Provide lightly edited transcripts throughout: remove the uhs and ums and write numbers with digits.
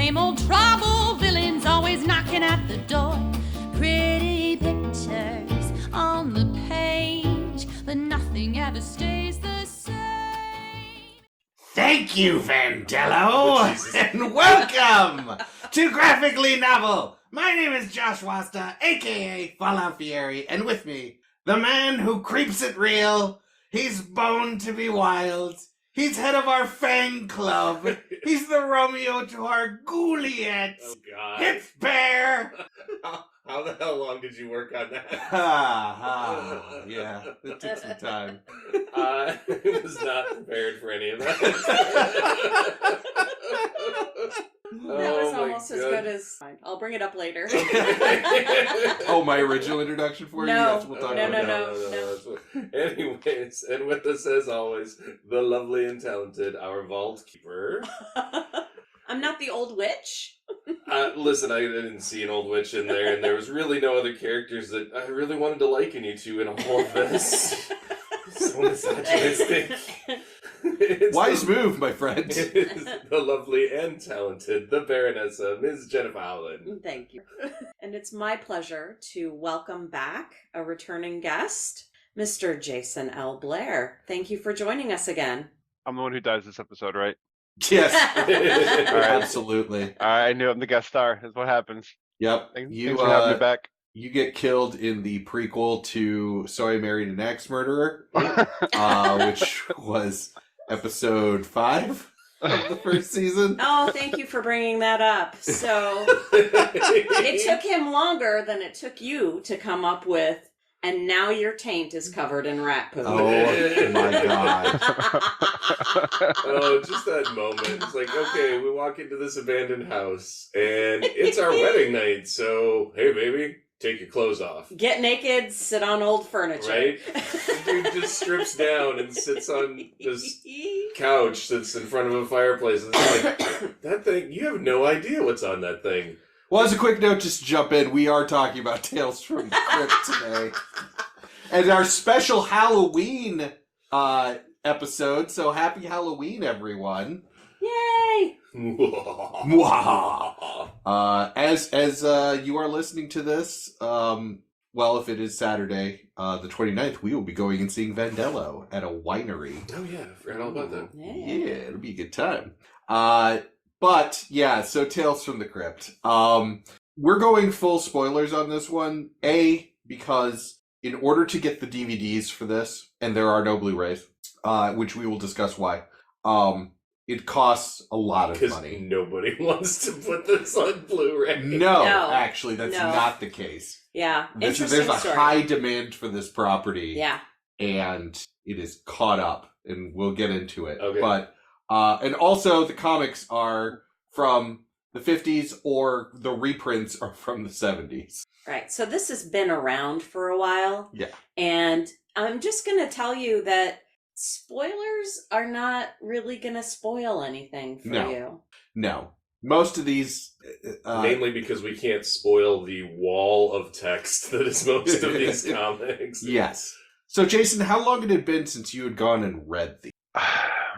Same old trouble, villains always knocking at the door. Pretty pictures on the page, but nothing ever stays the same. Thank you, Vandello, and welcome to Graphically Novel. My name is Josh Wasta, a.k.a. Fallout Fieri, and with me, the man who creeps it real. He's bone to be wild. He's head of our Fang Club. He's the Romeo to our Juliet. Oh, God. It's Bear. How the hell long did you work on that? Yeah, it took some time. I was not prepared for any of that. That was almost as good as mine. I'll bring it up later. Oh, my original introduction for you? No. Yes, we'll talk No, about no, that. no. Anyways, and with us as always, the lovely and talented, our vault keeper. I'm not the old witch. Listen, I didn't see an old witch in there, and there was really no other characters that I really wanted to liken you to in all of this. So misogynistic. Wise move, my friend. It is the lovely and talented, the Baronessa, Ms. Jennifer Howland. Thank you. And it's my pleasure to welcome back a returning guest, Mr. Jason L Blair. Thank you for joining us again. I'm the one who dies this episode, right? Yes. All right. Absolutely. I knew I'm the guest star. That's what happens. Yep. Thanks You for having me back. You get killed in the prequel to So I Married an Axe-Murderer, which was episode 5 of the first season. Oh, thank you for bringing that up. So it took him longer than it took you to come up with, and now your taint is covered in rat poop. Oh my God. Oh, just that moment. It's like, okay, we walk into this abandoned house, and it's our wedding night, so, hey, baby, take your clothes off. Get naked, sit on old furniture. Right? The dude just strips down and sits on this couch that's in front of a fireplace. And it's like, that thing, you have no idea what's on that thing. Well, as a quick note, just to jump in, we are talking about Tales from the Crypt today. And our special Halloween episode, so happy Halloween, everyone. Yay! As you are listening to this, well, if it is Saturday, the 29th, we will be going and seeing Vandello at a winery. Oh, yeah, I forgot all about that. Yeah, it'll be a good time. But, yeah, so Tales from the Crypt. We're going full spoilers on this one. A, because in order to get the DVDs for this, and there are no Blu-rays, which we will discuss why, it costs a lot of money. Because nobody wants to put this on Blu-ray. No, actually, that's not the case. Yeah, There's a story. high demand for this property. Yeah. And it is caught up, and we'll get into it. Okay. But, and also the comics are from the 50s, or the reprints are from the 70s. Right, so this has been around for a while. Yeah. And I'm just going to tell you that spoilers are not really going to spoil anything for you. No. Most of these... Mainly because we can't spoil the wall of text that is most of these comics. Yes. So, Jason, how long had it been since you had gone and read these?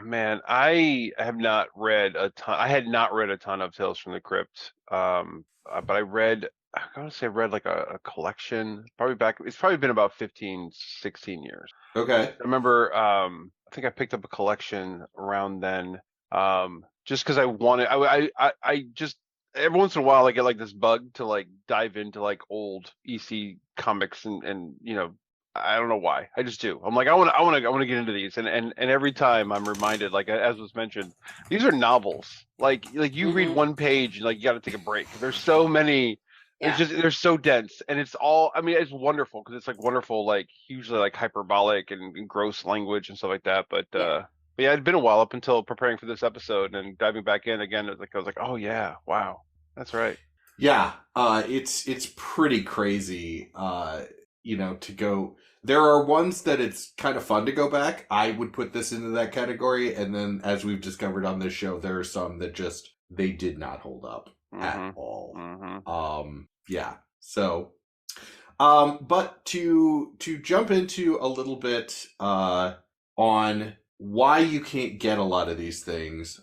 Man, I have not read a ton. I had not read a ton of Tales from the Crypt. But I read, I gotta say, I read like a collection. It's probably been about 15, 16 years. Okay. I remember, I think I picked up a collection around then. Just because I wanted, I just, every once in a while I get like this bug to like dive into like old EC comics and you know, I don't know why. I just do. I'm like, I want to get into these, and every time I'm reminded, like as was mentioned, these are novels. Like you read one page, and like you got to take a break. There's so many. Yeah. They're so dense, and it's all. I mean, it's wonderful because it's like wonderful, like hugely like hyperbolic and gross language and stuff like that. But yeah, it'd been a while up until preparing for this episode and diving back in again. I was like, oh yeah, wow, that's right. Yeah, it's pretty crazy. You know, to go. There are ones that it's kind of fun to go back. I would put this into that category, and then as we've discovered on this show, there are some that just they did not hold up at all. Yeah. So, but to jump into a little bit on why you can't get a lot of these things.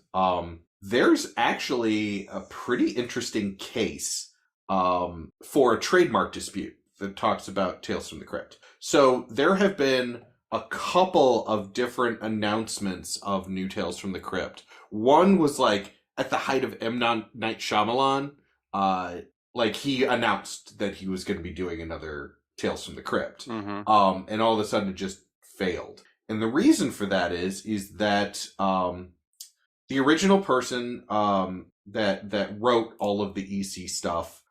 there's actually a pretty interesting case for a trademark dispute that talks about Tales from the Crypt. So there have been a couple of different announcements of new Tales from the Crypt. One was like at the height of M. Night Shyamalan, like he announced that he was going to be doing another Tales from the Crypt, and all of a sudden it just failed. And the reason for that is that the original person that wrote all of the EC stuff,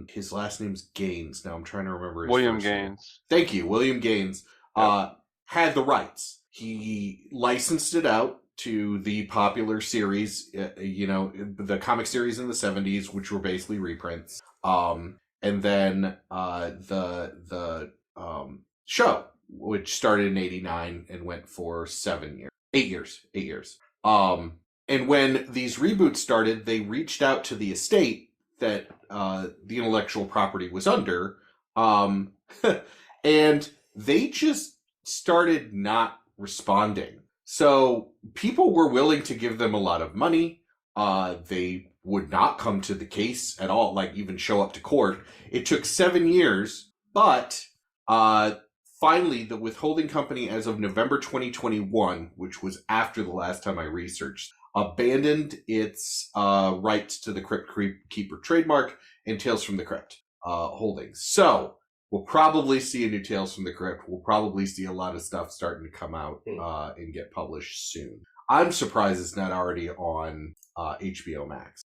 his last name's Gaines. Now I'm trying to remember his William first name. Gaines. Thank you, William Gaines. Had the rights. He licensed it out to the popular series, the comic series in the 70s, which were basically reprints. And then the show, which started in 89 and went for 8 years. And when these reboots started, they reached out to the estate that the intellectual property was under, and they just started not responding. So people were willing to give them a lot of money. They would not come to the case at all, like even show up to court. It took 7 years, but finally the withholding company, as of November 2021, which was after the last time I researched, abandoned its rights to the Crypt Keeper trademark and Tales from the Crypt holdings. So we'll probably see a new Tales from the Crypt. We'll probably see a lot of stuff starting to come out and get published soon. I'm surprised it's not already on HBO Max,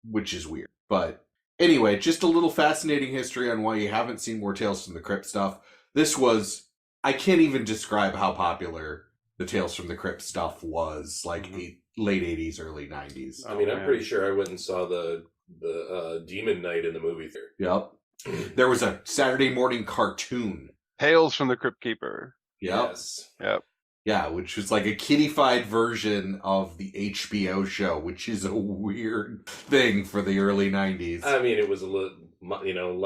which is weird. But anyway, just a little fascinating history on why you haven't seen more Tales from the Crypt stuff. I can't even describe how popular the Tales from the Crypt stuff was, like late 80s, early 90s. I mean, I'm pretty sure I went and saw the Demon Knight in the movie theater. Yep. There was a Saturday morning cartoon. Tales from the Crypt Keeper. Yep. Yes. Yep. Yeah, which was like a kiddified version of the HBO show, which is a weird thing for the early 90s. I mean, it was a little,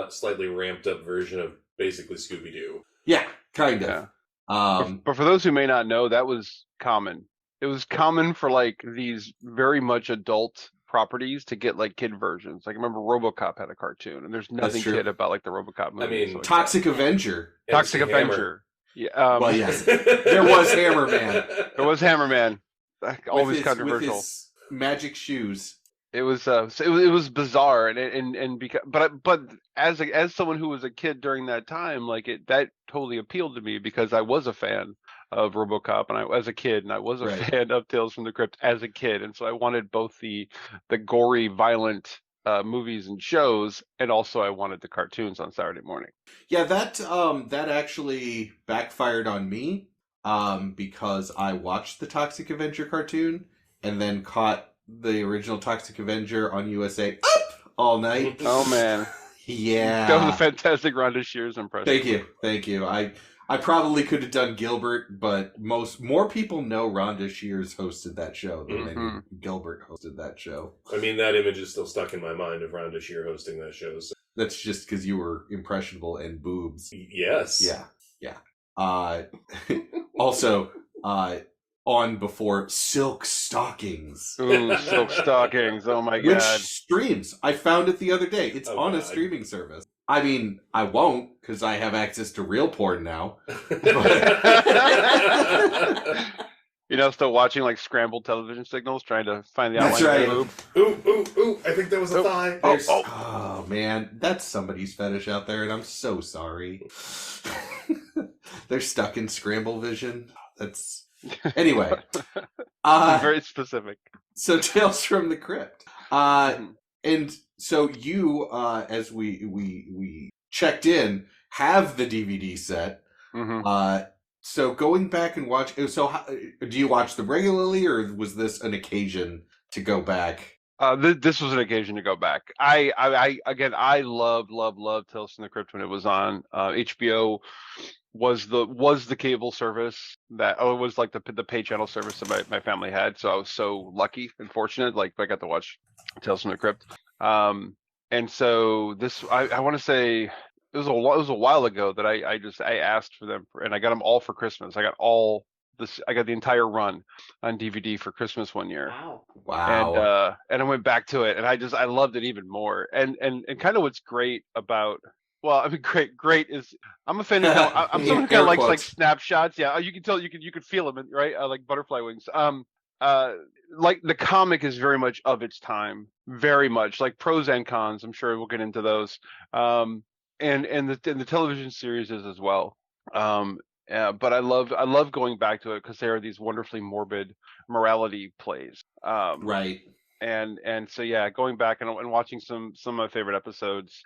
slightly ramped up version of basically Scooby-Doo. Yeah, kind of. Yeah. But for those who may not know, that was common. It was common for like these very much adult properties to get like kid versions. Like I remember RoboCop had a cartoon, and there's nothing kid about like the RoboCop movie. I mean, like Toxic Avenger. Toxic MC Avenger. Yeah. Well, yes, there was Hammerman. There was Hammerman. Always with controversial. With his magic shoes. It was it was bizarre, and because but as someone who was a kid during that time, like that totally appealed to me because I was a fan of RoboCop and I was a kid, and I was a fan of Tales from the Crypt as a kid, and so I wanted both the gory, violent movies and shows, and also I wanted the cartoons on Saturday morning. Yeah, that actually backfired on me because I watched the Toxic Avenger cartoon and then caught the original Toxic Avenger on USA up all night. Oh man. Yeah. That was a fantastic Rhonda Shears impression. Thank you. I probably could have done Gilbert, but more people know Rhonda Shears hosted that show than they knew Gilbert hosted that show. I mean, that image is still stuck in my mind of Rhonda Shear hosting that show. So. That's just because you were impressionable and boobs. Yes. Yeah. Also, on before Silk Stockings. Ooh, Silk Stockings. Oh my Which god. streams. I found it the other day. It's on a streaming service. I mean, I won't because I have access to real porn now. Still watching like scrambled television signals, trying to find the outline of the boob. Ooh, I think that was a thigh. Oh, man. That's somebody's fetish out there, and I'm so sorry. They're stuck in scramble vision. That's... Anyway. Very specific. So, Tales from the Crypt. And so you, as we checked in, have the DVD set. So going back and watch. So do you watch them regularly, or was this an occasion to go back? This was an occasion to go back. I love Tales from the Crypt when it was on. HBO was the cable service that it was like the pay channel service that my family had. So I was so lucky and fortunate. Like I got to watch Tales from the Crypt. And so this, I want to say it was a while ago that I asked for them, and I got them all for Christmas. I got all I got the entire run on DVD for Christmas one year. Wow. Wow. And I went back to it, and I loved it even more. And kind of what's great about, well, I mean, great is, I'm a fan of I'm someone who kind Air of likes like quotes. snapshots. Yeah, you can tell, you could feel them, right? Like butterfly wings. Like the comic is very much of its time, very much like pros and cons. I'm sure we'll get into those. And the television series is as well. But I love going back to it because there are these wonderfully morbid morality plays. Right. And so yeah, going back and watching some of my favorite episodes,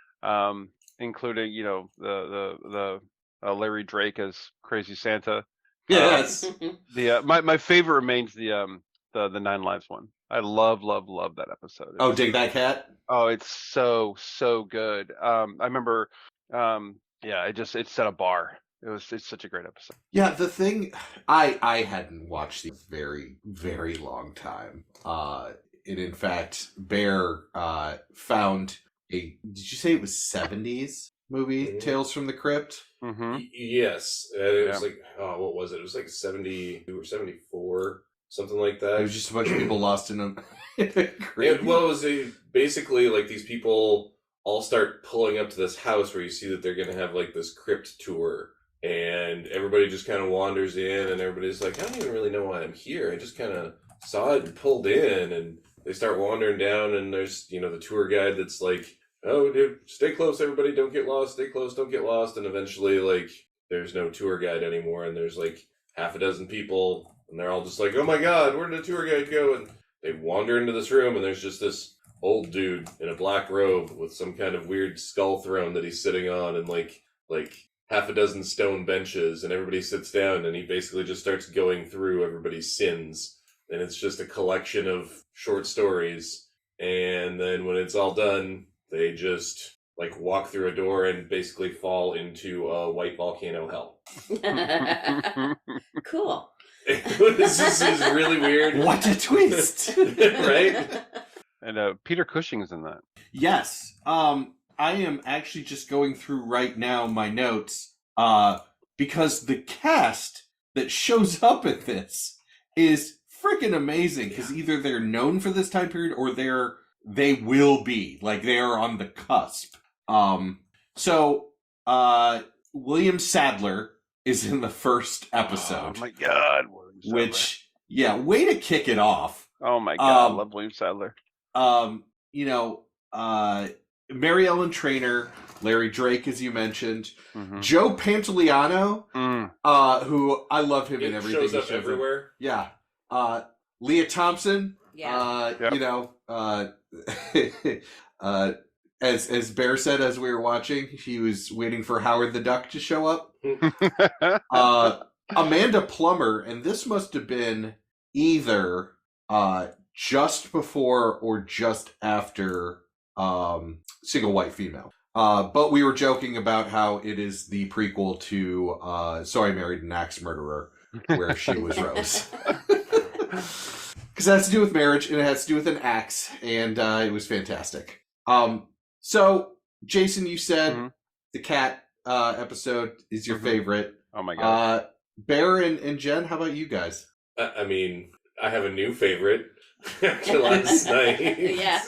including the Larry Drake as Crazy Santa. Yes. The my favorite remains the 9 Lives one. I love that episode. Oh, dig that cat. Oh, it's so good. I remember, yeah, it set a bar. It's such a great episode. Yeah, the thing I hadn't watched the very, very long time. And in fact, Bear found did you say it was 70s movie, Tales from the Crypt? Mm-hmm. Yes. It was like, oh, what was it? It was like 72 or 74, something like that. It was just a bunch of people lost in a Yeah, well, it was basically like these people all start pulling up to this house where you see that they're going to have like this crypt tour. And everybody just kind of wanders in, and everybody's like, I don't even really know why I'm here. I just kind of saw it and pulled in, and they start wandering down, and there's, the tour guide that's like, oh, dude, stay close, everybody, don't get lost, stay close, don't get lost. And eventually, like, there's no tour guide anymore, and there's like half a dozen people, and they're all just like, oh my God, where did the tour guide go? And they wander into this room, and there's just this old dude in a black robe with some kind of weird skull throne that he's sitting on, and like half a dozen stone benches, and everybody sits down, and he basically just starts going through everybody's sins. And it's just a collection of short stories. And then when it's all done, they just like walk through a door and basically fall into a white volcano hell. Cool. This is really weird. What a twist! Right? And Peter Cushing's in that. Yes. I am actually just going through right now my notes, because the cast that shows up at this is freaking amazing. Because either they're known for this time period, or they will be, like, they are on the cusp. So William Sadler is in the first episode. Oh my God, William Sadler. Which, yeah, way to kick it off. Oh my God, I love William Sadler. Mary Ellen Trainor, Larry Drake, as you mentioned, Mm-hmm. Joe Pantoliano, who I love him in everything. Shows up everywhere. Yeah. Leah Thompson. Yeah. As Bear said, as we were watching, he was waiting for Howard the Duck to show up. Amanda Plummer, and this must have been either just before or just after Single White Female. But we were joking about how it is the prequel to So I Married an Axe Murderer, where she was Rose. Because it has to do with marriage, and it has to do with an axe, and it was fantastic. So, Jason, you said the cat episode is your favorite. Oh my God. Bear and Jen, how about you guys? I mean, I have a new favorite after last night. Yeah.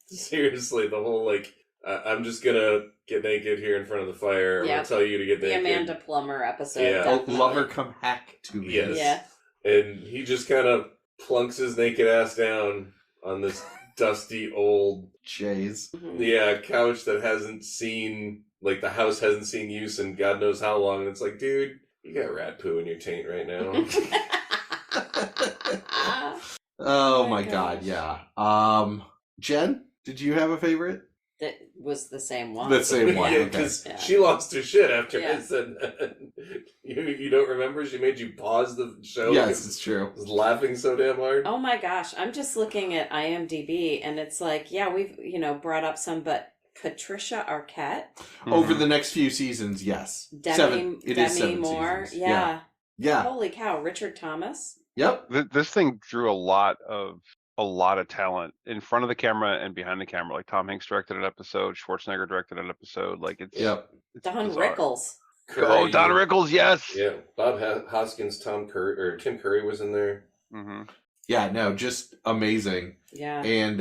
Seriously, the whole, like, I'm just gonna get naked here in front of the fire. I'm gonna tell you to get the naked. Amanda Plummer episode. Yeah. Definitely. Lover come hack to me. Yes. Yeah. And he just kind of plunks his naked ass down on this dusty old Jays. couch that hasn't seen, like, the house hasn't seen use in God knows how long. And it's like, dude, you got rat poo in your taint right now. Oh my God, yeah. Jen, did you have a favorite? That was the same one. The same one. Yeah, Okay. because she lost her shit after Yeah. I said that. You don't remember? She made you pause the show? Yes, it's true. I was laughing so damn hard. Oh my gosh, I'm just looking at IMDb, and it's like, yeah, we've brought up some, but Patricia Arquette, Over the next few seasons, yes. Demi seven Moore, seasons. yeah. Yeah. Holy cow, Richard Thomas. Yep. This thing drew a lot of talent in front of the camera and behind the camera. Like Tom Hanks directed an episode, Schwarzenegger directed an episode. Like it's Yep. Don bizarre. Rickles. Curry. Don Rickles, yes. Yeah, Bob Hoskins, Tim Curry was in there. Mm-hmm. Yeah, no, just amazing. Yeah. And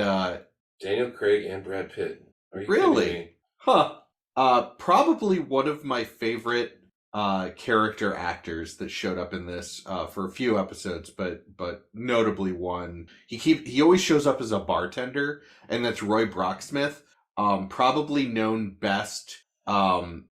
Daniel Craig and Brad Pitt. Are you really? kidding me? Huh. Probably one of my favorite character actors that showed up in this for a few episodes, but notably one. He always shows up as a bartender, and that's Roy Brocksmith. Probably known best from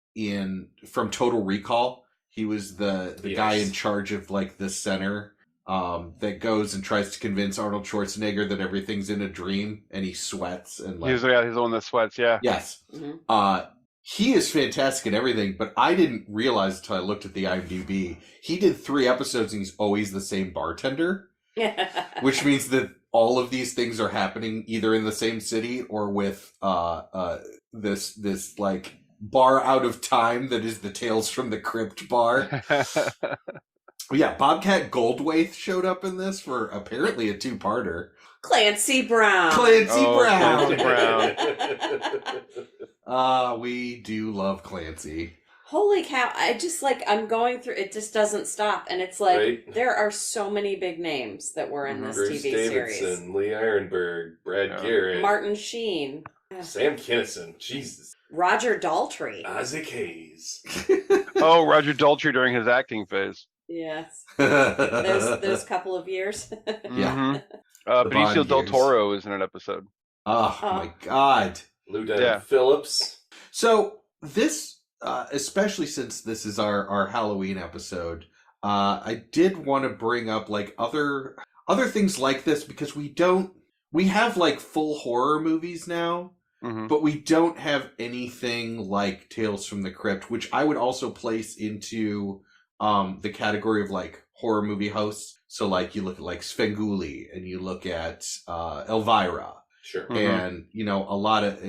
Total Recall. He was the guy in charge of like the center that goes and tries to convince Arnold Schwarzenegger that everything's in a dream, and he sweats and like He's the one that sweats. Yeah. yes. Mm-hmm. He is fantastic in everything, but I didn't realize until I looked at the IMDb. He did 3 episodes and he's always the same bartender, which means that all of these things are happening either in the same city or with this like bar out of time that is the Tales from the Crypt bar. Yeah, Bobcat Goldthwait showed up in this for apparently a 2-parter. Clancy Brown. Clancy Brown. Clancy Brown. We do love Clancy. Holy cow. I'm going through, it just doesn't stop. And it's like, Right? there are so many big names that were in this Bruce TV Davidson, series. Lee Ironberg, Brad Garrett, Martin Sheen. Sam Kinison, Jesus, Roger Daltrey. Isaac Hayes. Oh, Roger Daltrey during his acting phase. Yes. Those couple of years. Yeah. Benicio del years. Toro is in an episode. Oh my God. Lieutenant Phillips. So this, especially since this is our Halloween episode, I did want to bring up like other things like this because we have like full horror movies now, but we don't have anything like Tales from the Crypt, which I would also place into the category of like horror movie hosts. So like you look at like Svengoolie and you look at Elvira. Sure. And a lot of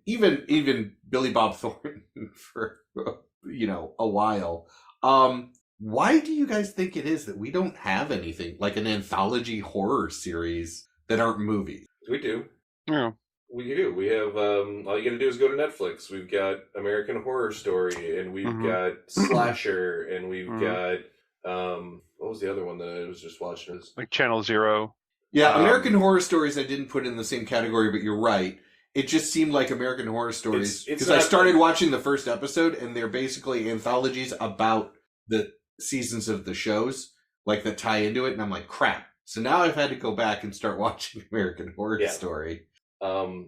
even Billy Bob Thornton for a while. Why do you guys think it is that we don't have anything like an anthology horror series that aren't movies? We do. Yeah. We do. We have, all you gotta do is go to Netflix. We've got American Horror Story, and we've got Slasher, and we've got, what was the other one that I was just watching? Like Channel Zero. Yeah, American Horror Stories I didn't put in the same category, but you're right. It just seemed like American Horror Stories, because I started watching the first episode, and they're basically anthologies about the seasons of the shows, like that tie into it, and I'm like, crap. So now I've had to go back and start watching American Horror Story.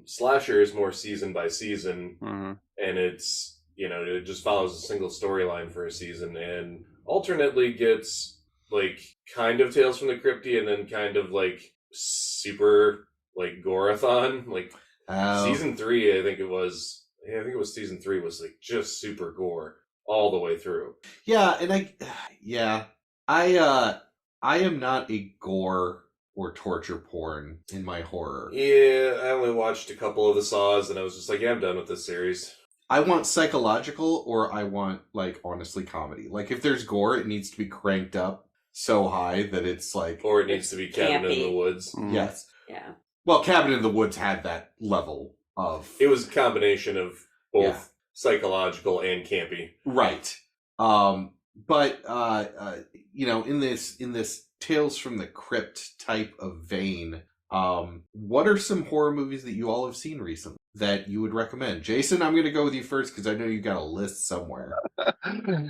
Slasher is more season by season, and it's, it just follows a single storyline for a season, and alternately gets, like, kind of Tales from the Crypty, and then kind of, like, super, like, Gorathon. Like, season 3, I think it was season 3 was, like, just super gore all the way through. Yeah, and I am not a gore or torture porn in my horror. Yeah, I only watched a couple of the Saws, and I was just like, yeah, I'm done with this series. I want psychological, or I want, like, honestly comedy. Like, if there's gore, it needs to be cranked up so high that it's like... Or it needs to be Cabin in the Woods. Yes. Yeah. Well, Cabin in the Woods had that level of... It was a combination of both psychological and campy. Right. But in this Tales from the Crypt type of vein, what are some horror movies that you all have seen recently that you would recommend? Jason, I'm going to go with you first because I know you got a list somewhere.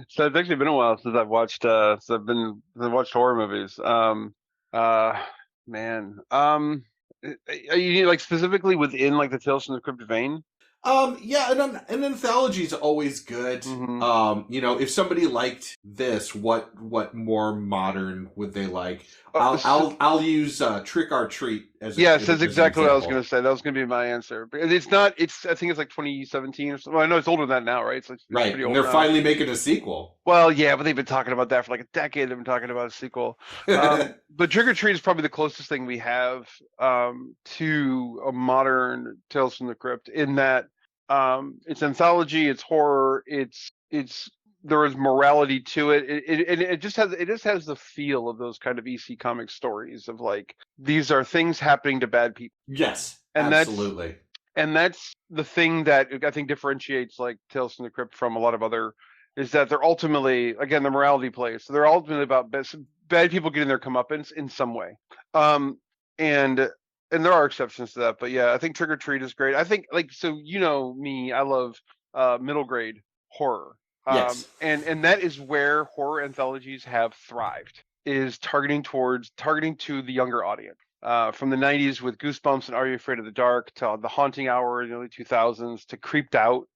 So it's actually been a while since I've watched watched horror movies. Are you like specifically within like the Tales from the Crypt vein? Yeah, an anthology is always good. If somebody liked this, what more modern would they like? I'll use Trick or Treat as that's exactly what I was going to say. That was going to be my answer. It's not. I think it's like 2017 or something. Well, I know it's older than that now, right? It's right. Pretty old They're now. finally making a sequel. Well, yeah, but they've been talking about that for like a decade. They've been talking about a sequel. But Trick or Treat is probably the closest thing we have to a modern Tales from the Crypt in that it's anthology, it's horror, it's there is morality to it. It just has the feel of those kind of EC comic stories of like these are things happening to bad people. Yes, and absolutely. That's the thing that I think differentiates like Tales from the Crypt from a lot of other is that they're ultimately, again, the morality plays. So they're ultimately about bad people getting their comeuppance in some way. And there are exceptions to that, but yeah, I think Trick or Treat is great. I think so me, I love middle grade horror. Yes. And that is where horror anthologies have thrived, is targeting to the younger audience. From the 90s with Goosebumps and Are You Afraid of the Dark to The Haunting Hour in the early 2000s to Creeped Out.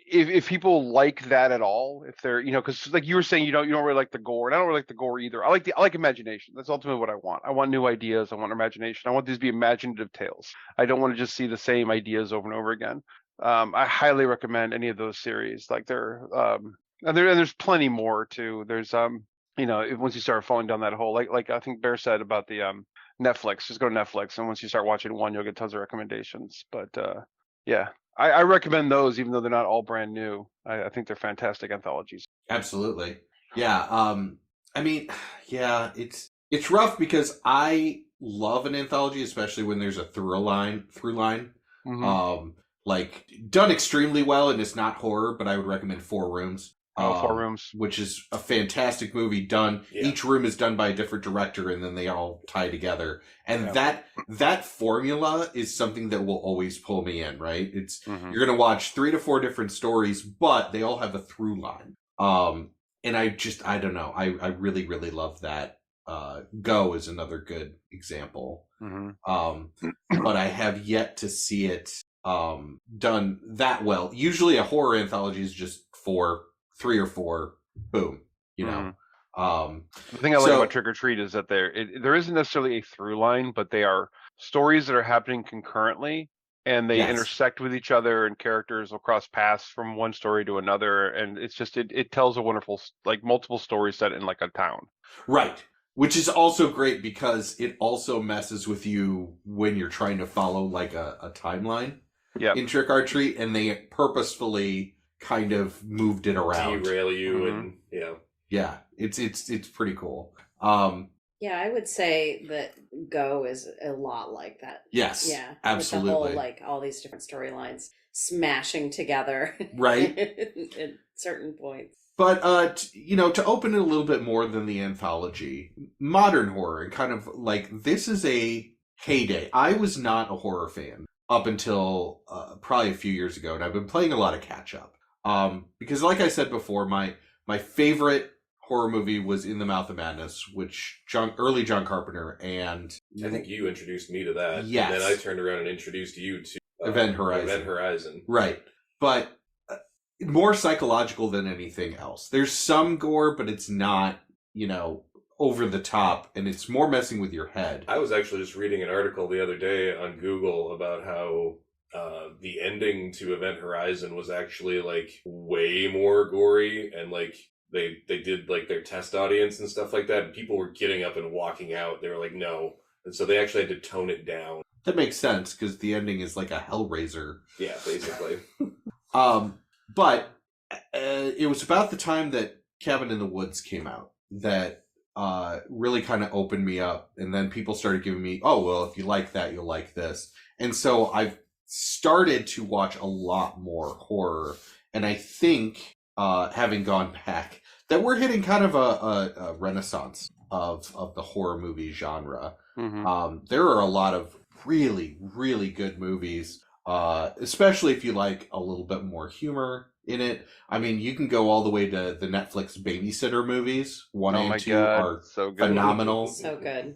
If people like that at all, if they're, because like you were saying, you don't really like the gore, and I don't really like the gore either. I like imagination. That's ultimately what I want. I want new ideas. I want imagination. I want these to be imaginative tales. I don't want to just see the same ideas over and over again. I highly recommend any of those series. Like and there's plenty more too. There's once you start falling down that hole, like I think Bear said about the Netflix, just go to Netflix, and once you start watching one, you'll get tons of recommendations. But yeah, I recommend those, even though they're not all brand new. I think they're fantastic anthologies. Absolutely. Yeah. I mean, yeah, it's rough because I love an anthology, especially when there's a through line. Mm-hmm. Like done extremely well, and it's not horror, but I would recommend 4 Rooms. 4 Rooms, which is a fantastic movie done. Yeah. Each room is done by a different director, and then they all tie together. And that formula is something that will always pull me in, right? It's you're going to watch 3 to 4 different stories, but they all have a through line. And I don't know. I really, really love that. Go is another good example. But I have yet to see it done that well. Usually a horror anthology is just 3 or 4, boom, the thing I like about Trick or Treat is that there isn't necessarily a through line, but they are stories that are happening concurrently, and they intersect with each other, and characters will cross paths from one story to another, and it's just it tells a wonderful, like, multiple stories set in like a town, right? Which is also great because it also messes with you when you're trying to follow like a timeline in Trick or Treat, and they purposefully kind of moved it around, derail you, and it's pretty cool. Yeah, I would say that Go is a lot like that. Yes, yeah, absolutely. With the whole, like, all these different storylines smashing together, right, at certain points. But to open it a little bit more than the anthology, modern horror, and kind of like this is a heyday. I was not a horror fan up until probably a few years ago, and I've been playing a lot of catch up. Because like I said before, my favorite horror movie was In the Mouth of Madness, which early John Carpenter, and I think you introduced me to that. Yes. And then I turned around and introduced you to Event Horizon. Right. But more psychological than anything else. There's some gore, but it's not, over the top, and it's more messing with your head. I was actually just reading an article the other day on Google about how the ending to Event Horizon was actually like way more gory, and like they did like their test audience and stuff like that, and people were getting up and walking out. They were like, no. And so they actually had to tone it down. That makes sense because the ending is like a Hellraiser. Yeah, basically. But it was about the time that Cabin in the Woods came out that really kind of opened me up, and then people started giving me, oh well, if you like that, you'll like this. And so I've started to watch a lot more horror, and I think having gone back that we're hitting kind of a renaissance of the horror movie genre. There are a lot of really, really good movies, especially if you like a little bit more humor in it. I mean, you can go all the way to the Netflix Babysitter movies. 1 and 2 are so good. Phenomenal. So good.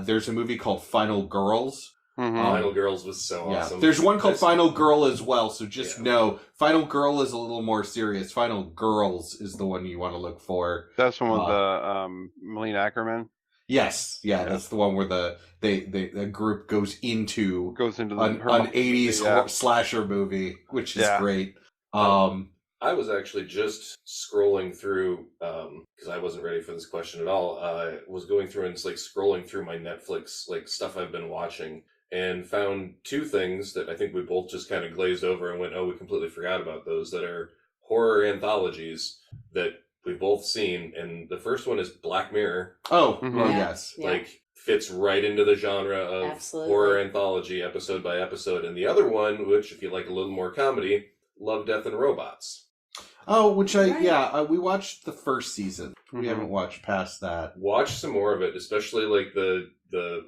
There's a movie called Final Girls. Final Girls was so awesome. There's one called Final Girl as well, so just know Final Girl is a little more serious. Final Girls is the one you want to look for. That's the one with the Malene Ackerman. Yes, that's the one where the group goes into an 80s slasher movie, which is great. I was actually just scrolling through, because I wasn't ready for this question at all. Was going through and like scrolling through my Netflix, like stuff I've been watching, and found 2 things that I think we both just kind of glazed over and went, oh, we completely forgot about those, that are horror anthologies that we've both seen. And the first one is Black Mirror. Oh, yes. Like, fits right into the genre of horror anthology, episode by episode. And the other one, which if you like a little more comedy, Love, Death, and Robots. Oh, which Right. we watched the first season. We Mhm. haven't watched past that. Watch some more of it, especially like the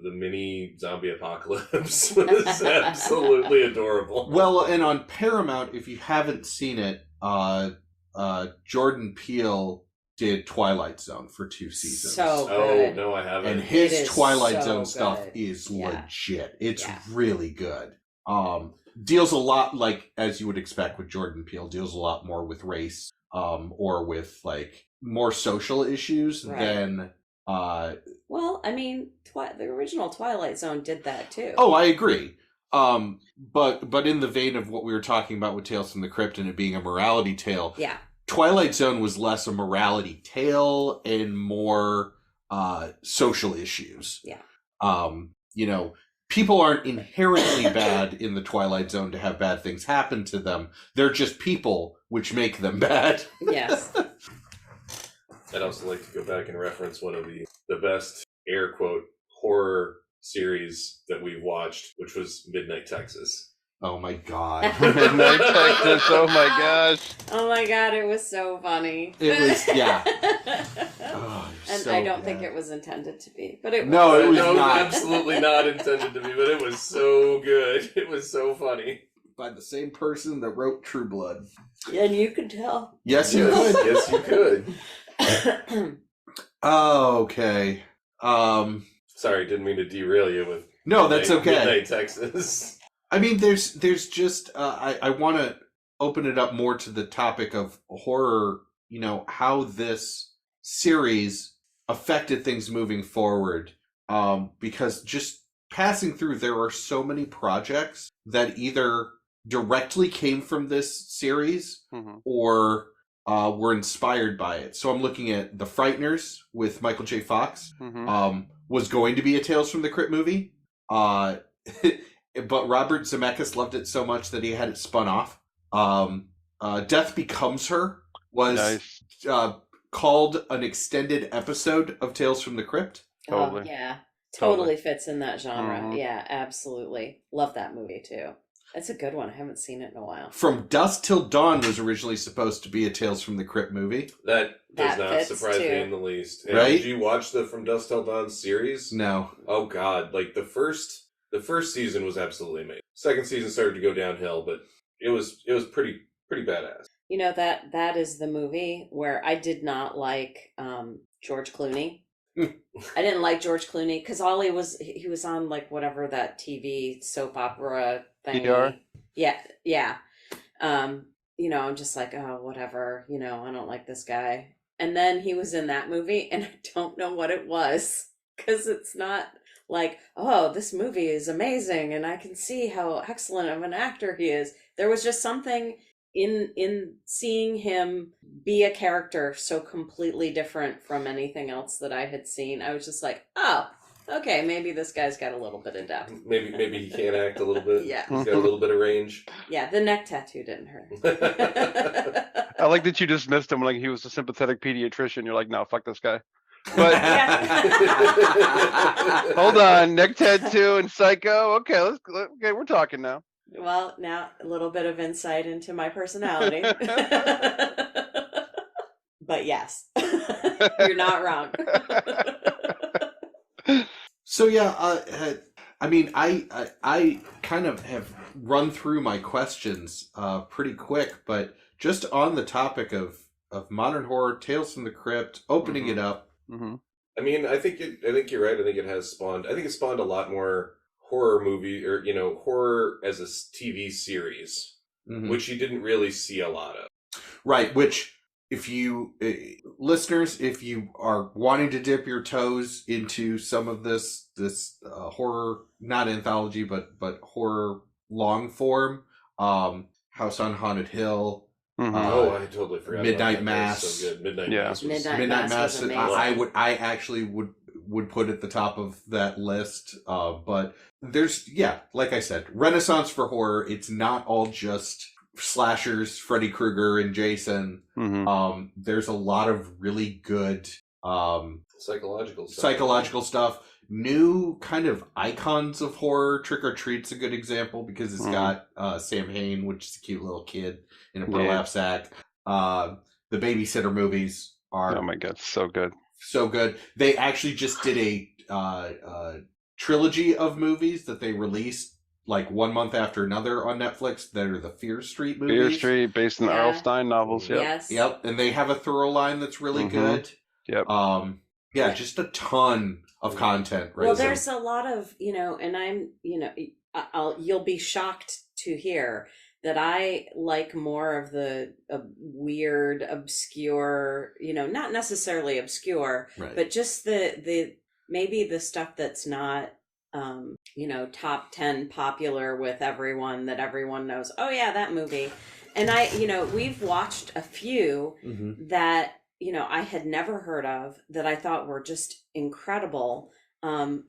mini zombie apocalypse was absolutely adorable. Well, and on Paramount, if you haven't seen it, Jordan Peele did Twilight Zone for 2 seasons. So Oh good. no, I haven't. and It his is Twilight so Zone stuff good. is Yeah. legit. It's Yeah. really good. Deals a lot, like, as you would expect with Jordan Peele, deals a lot more with race, or with, like, more social issues Right. than, Well, I mean, the original Twilight Zone did that too. oh, I agree. But in the vein of what we were talking about with Tales from the Crypt and it being a morality tale, Yeah. Twilight Zone was less a morality tale and more social issues. Yeah. You know, people aren't inherently bad in the Twilight Zone to have bad things happen to them. They're just people, which make them bad. Yes. I'd also like to go back and reference one of the best air quote horror series that we've watched, which was Midnight Texas. Oh my god. Midnight Texas. Oh my gosh. Oh my god, it was so funny. It was, yeah. Oh, And so I don't think bad. it was intended to be, but it was. No, it was no, not. absolutely not intended to be, but it was so good. It was so funny. By the same person that wrote True Blood. And you could tell. Yes, you could. Yes, you could. Oh, okay. Sorry, didn't mean to derail you with. No, that's okay. Midnight Texas. I mean, there's just I want to open it up more to the topic of horror. You know, how this series affected things moving forward. Because just passing through, there are so many projects that either directly came from this series Mhm. or were inspired by it. So I'm looking at The Frighteners with Michael J. Fox. Mhm. Was going to be a Tales from the Crypt movie. But Robert Zemeckis loved it so much that he had it spun off. Death Becomes Her was Nice. called an extended episode of Tales from the Crypt. Totally. Oh, yeah. Totally Totally. fits in that genre. Mhm. Yeah, absolutely. Love that movie too. That's a good one. I haven't seen it in a while. From Dusk Till Dawn was originally supposed to be a Tales from the Crypt movie. That does That not fits, surprise too. me in the least. And Right? Did you watch the From Dusk Till Dawn series? No. Oh god, like the first season was absolutely amazing. Second season started to go downhill, but it was pretty badass. You know, that is the movie where I did not like George Clooney. I didn't like George Clooney because all he was on like whatever that TV soap opera thing. ER? Yeah. You know, I'm just like, oh, whatever. You know, I don't like this guy. And then he was in that movie, and I don't know what it was because it's not like, oh, this movie is amazing, and I can see how excellent of an actor he is. There was just something in seeing him be a character so completely different from anything else that I had seen. I was just like, oh, okay, maybe this guy's got a little bit of depth. Maybe he can act a little bit. Yeah. He's got a little bit of range. Yeah, the neck tattoo didn't hurt. I like that you dismissed him like he was a sympathetic pediatrician. You're like, no, fuck this guy. But hold on, neck tattoo and psycho. Okay, okay, we're talking now. Well, now a little bit of insight into my personality. But yes, you're not wrong. So yeah, I mean, I kind of have run through my questions pretty quick, but just on the topic of modern horror, Tales from the Crypt, opening it up. Mm-hmm. I mean, I think you're right. I think it spawned a lot more horror movie, or horror as a TV series, which you didn't really see a lot of. Right, which if you listeners, if you are wanting to dip your toes into some of this horror, not anthology, but horror long form, House on Haunted Hill. Mm-hmm. I totally forgot. Midnight about that. Mass. That was so good. Midnight Yeah. Mass. Was, Midnight Mass was amazing. I actually would put at the top of that list. But there's, like I said, Renaissance for horror. It's not all just slashers, Freddy Krueger and Jason. Mm-hmm. There's a lot of really good psychological stuff. New kind of icons of horror. Trick or Treat's a good example because it's got Sam Hain, which is a cute little kid in a burlap sack. The babysitter movies are Oh my god, so good. so good. They actually just did a trilogy of movies that they released like 1 month after another on Netflix that are the Fear Street movies. Fear Street, based on the Yeah. Earl Stein novels. Yep. Yes. Yep, and they have a through line that's really Mhm. good. Yep. Yeah, just a ton of content. Right? Well, there's a lot of, and I'm, you'll be shocked to hear that I like more of the weird, obscure, not necessarily obscure, right. but just the maybe the stuff that's not, top 10 popular with everyone that everyone knows. Oh yeah, that movie. And we've watched a few that, I had never heard of that I thought were just incredible. And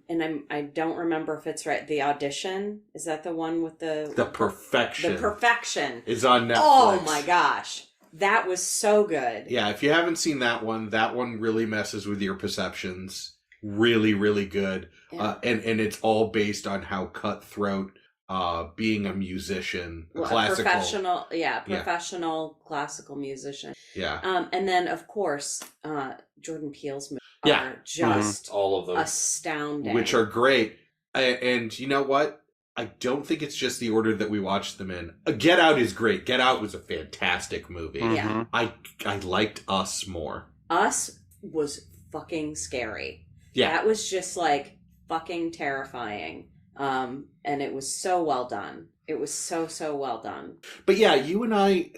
I don't remember if it's right. The Audition, is that the one with The Perfection? The Perfection is on Netflix. Oh my gosh, that was so good. Yeah, if you haven't seen that one really messes with your perceptions. Really, really good. Yeah. And it's all based on how cutthroat being a musician, classical, professional classical musician. Yeah. And then of course, Jordan Peele's movies Yeah. are just all of them astounding, which are great. And you know what? I don't think it's just the order that we watched them in. Get Out is great. Get Out was a fantastic movie. Yeah. I liked Us more. Us was fucking scary. Yeah. That was just like fucking terrifying. And it was so well done. It was so well done. But yeah, you and I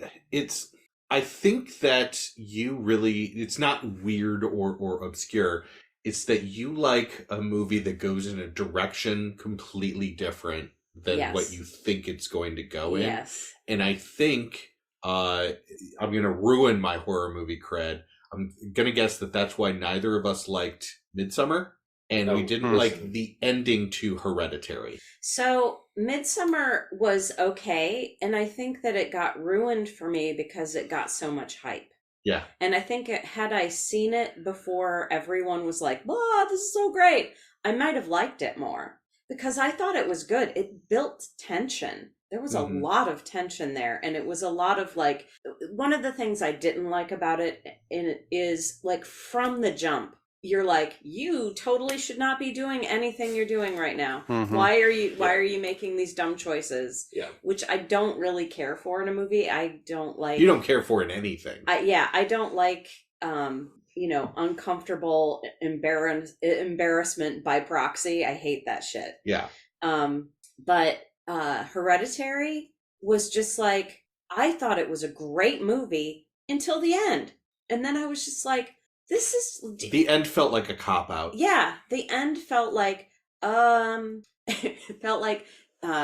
think that you really, it's not weird or obscure. It's that you like a movie that goes in a direction completely different than what you think it's going to go in. Yes. And I think I'm going to ruin my horror movie cred. I'm going to guess that that's why neither of us liked Midsommar, and we didn't like the ending to Hereditary. So Midsommar was okay, and I think that it got ruined for me because it got so much hype. Yeah. And I think had I seen it before everyone was like, "Wow, this is so great," I might have liked it more because I thought it was good. It built tension. There was a lot of tension there, and it was a lot of like, one of the things I didn't like about it is like from the jump, you're like, you totally should not be doing anything you're doing right now. Why are you making these dumb choices? Yeah. Which I don't really care for in a movie. I don't like. You don't care for in anything. I don't like uncomfortable embarrassment by proxy. I hate that shit. Yeah. But Hereditary was just like, I thought it was a great movie until the end. And then I was just like, this is... The end felt like a cop-out. Yeah, the end felt like, it felt like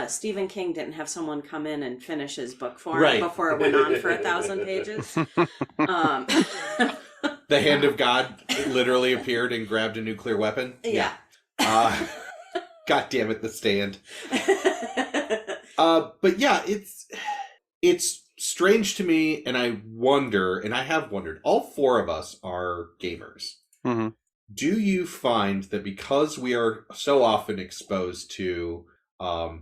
Stephen King didn't have someone come in and finish his book for him before it went on for 1,000 pages. The hand of God literally appeared and grabbed a nuclear weapon. Yeah. God damn it, The Stand. But yeah, it's strange to me, and I wonder, and I have wondered, all four of us are gamers. Do you find that because we are so often exposed to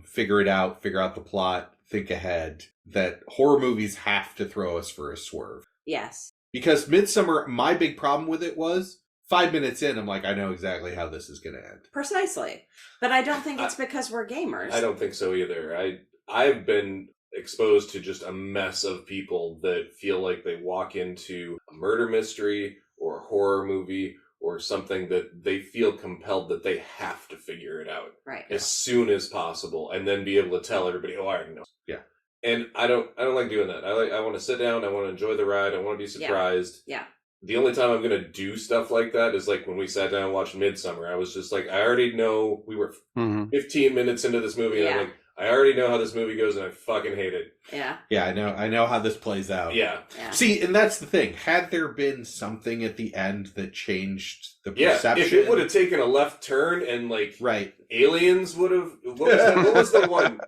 figure out the plot, think ahead, that horror movies have to throw us for a swerve? Yes. Because Midsommar, my big problem with it was 5 minutes in, I'm like, I know exactly how this is going to end. Precisely. But I don't think it's because we're gamers. I don't think so either. I've been exposed to just a mess of people that feel like they walk into a murder mystery or a horror movie or something that they feel compelled that they have to figure it out as soon as possible, and then be able to tell everybody, oh, I already know. Yeah. And I don't like doing that. I want to sit down, I want to enjoy the ride, I want to be surprised. Yeah. The only time I'm going to do stuff like that is like when we sat down and watched Midsommar. I was just like, I already know, we were 15 minutes into this movie, and I'm like, I already know how this movie goes, and I fucking hate it. Yeah. Yeah, I know how this plays out. Yeah. See, and that's the thing. Had there been something at the end that changed the perception... if it would have taken a left turn and, like, right, aliens would have... What was the one?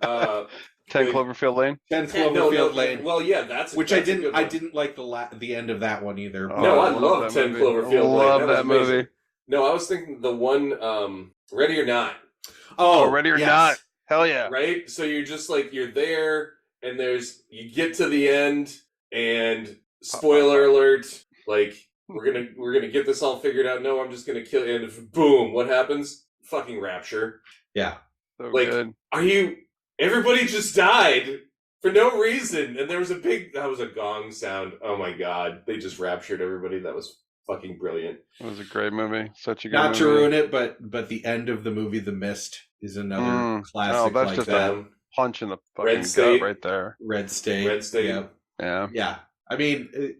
10 Cloverfield Lane? 10 Cloverfield Lane. Well, yeah, that's... Which I didn't like the end of that one either. Oh, no, I love 10 Cloverfield Lane. Love that movie. No, I was thinking the one, Ready or Not. Oh, Ready or Not. Hell yeah. Right? So you're just like, you're there, and you get to the end, and spoiler alert, like, we're gonna get this all figured out. No, I'm just gonna kill you. And boom, what happens? Fucking rapture. Yeah. So Like, good. everybody just died for no reason. And there was that was a gong sound. Oh my god. They just raptured everybody. That was fucking brilliant. It was a great movie. Such a good Not movie. to ruin it, but the end of the movie The Mist is another classic that's like just that. a punch in the fucking Red gut State. right there. Red State. Red State. Yeah. Yeah. Yeah. I mean,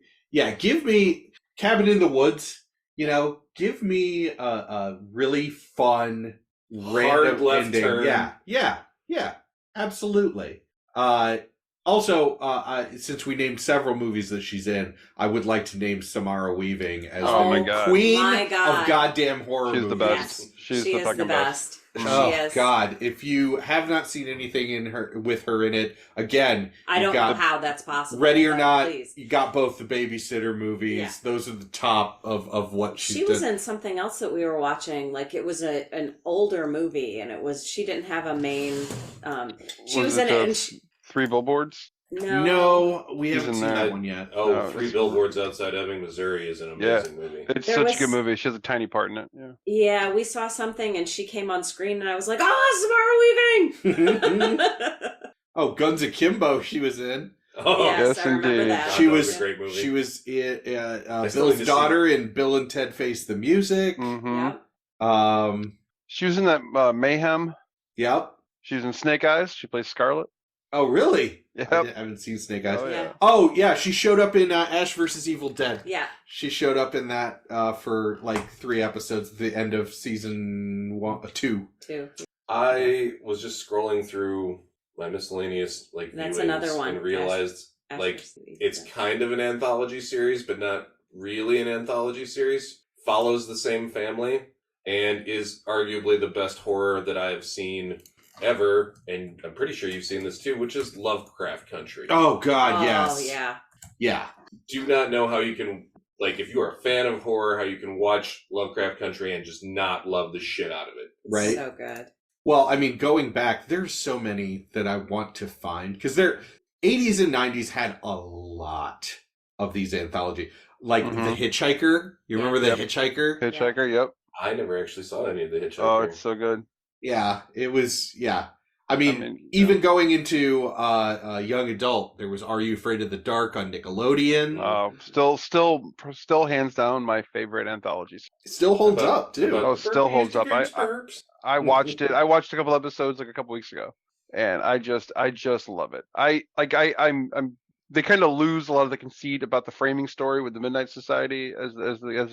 give me Cabin in the Woods, give me a really fun, random left ending. turn. Yeah, absolutely. Also, since we named several movies that she's in, I would like to name Samara Weaving as Oh the my God. queen My God. of goddamn horror She's movies. the best. Yes. She's She the is fucking the best. best. Oh She is. God! If you have not seen anything with her in it, again, I you've don't got know how that's possible. Ready or but Not. please. You got both the babysitter movies. Yeah. Those are the top of what She she's was done. in something else that we were watching. Like it was an older movie, and she didn't have a main. She was in it, and Three Billboards? No, we She's haven't in seen there. that one yet. Oh, No, Three it's- Billboards Outside Ebbing, Missouri is an amazing movie. It's There such was- a good movie. She has a tiny part in it. Yeah. yeah, we saw something, and she came on screen, and I was like, "Oh, Samara Weaving!" Oh, Guns Akimbo, she was in. Oh, Yes, Yes, I remember indeed. that. She that was a great movie. She was in, still need Bill's to daughter in Bill and Ted Face the Music. Mm-hmm. Yep. She was in that Mayhem. Yep. She was in Snake Eyes. She plays Scarlet. Oh, really? Yep. I haven't seen Snake Eyes. Oh, Yeah. yeah. Oh, yeah, she showed up in Ash vs. Evil Dead. Yeah. She showed up in that for like 3 episodes at the end of season 2. Too. I was just scrolling through my miscellaneous That's viewings another one. and realized Ashley like Stevens. it's kind of an anthology series, but not really an anthology series. Follows the same family and is arguably the best horror that I've seen ever, and I'm pretty sure you've seen this too, which is Lovecraft Country. Oh, God, yes. Oh yeah. Yeah. Do not know how you can, like, if you are a fan of horror, how you can watch Lovecraft Country and just not love the shit out of it. Right. So good. Well, I mean, going back, there's so many that I want to find because they're 80s and 90s had a lot of these anthology, like Mhm. The Hitchhiker. You remember The Yep. Hitchhiker? Hitchhiker. Yep. I never actually saw any of the Hitchhiker. Oh, it's so good. Yeah, it was. Yeah, I mean, yeah. even going into young adult, there was Are You Afraid of the Dark on Nickelodeon. Still hands down my favorite anthologies. Still holds up too. Oh, still holds up. I watched it. I watched a couple episodes like a couple weeks ago, and I just love it. I'm they kind of lose a lot of the conceit about the framing story with the Midnight Society as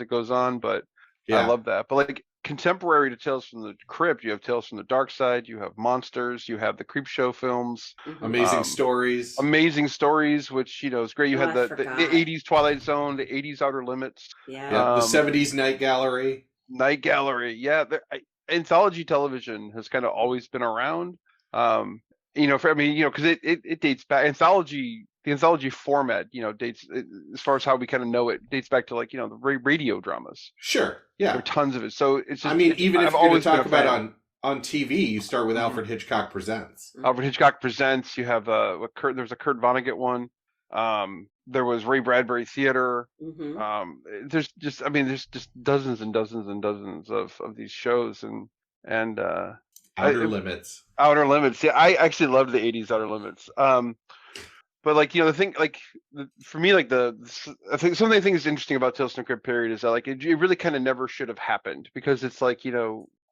it goes on, but Yeah. I love that. But like contemporary to Tales from the Crypt, you have Tales from the Dark Side, you have Monsters, you have the Creep Show films, Mhm. Amazing Um, stories. Amazing Stories, which is great. You Oh, had I the forgot. 80s Twilight Zone, the 80s Outer Limits, Yeah. Yeah, the um, 70s Night Gallery. Night Gallery. Yeah, anthology television has kind of always been around. Because it dates back. The anthology format, dates as far as how we kind of know it, dates back to like the radio dramas. Sure. There Yeah. are tons of it. So it's just. I mean, even if I've you're going always to been talk a about fan. on TV, you start with Mhm. Alfred Hitchcock Presents. Alfred Hitchcock Presents. You have there's a Kurt Vonnegut one. There was Ray Bradbury Theater. Mm-hmm. There's just dozens and dozens and dozens of these shows and Outer Limits. Outer Limits. Yeah, I actually loved the 80s Outer Limits. But like the thing, like for me, like I think some of the things interesting about Tales from the Crypt period is that like it really kind of never should have happened, because it's like if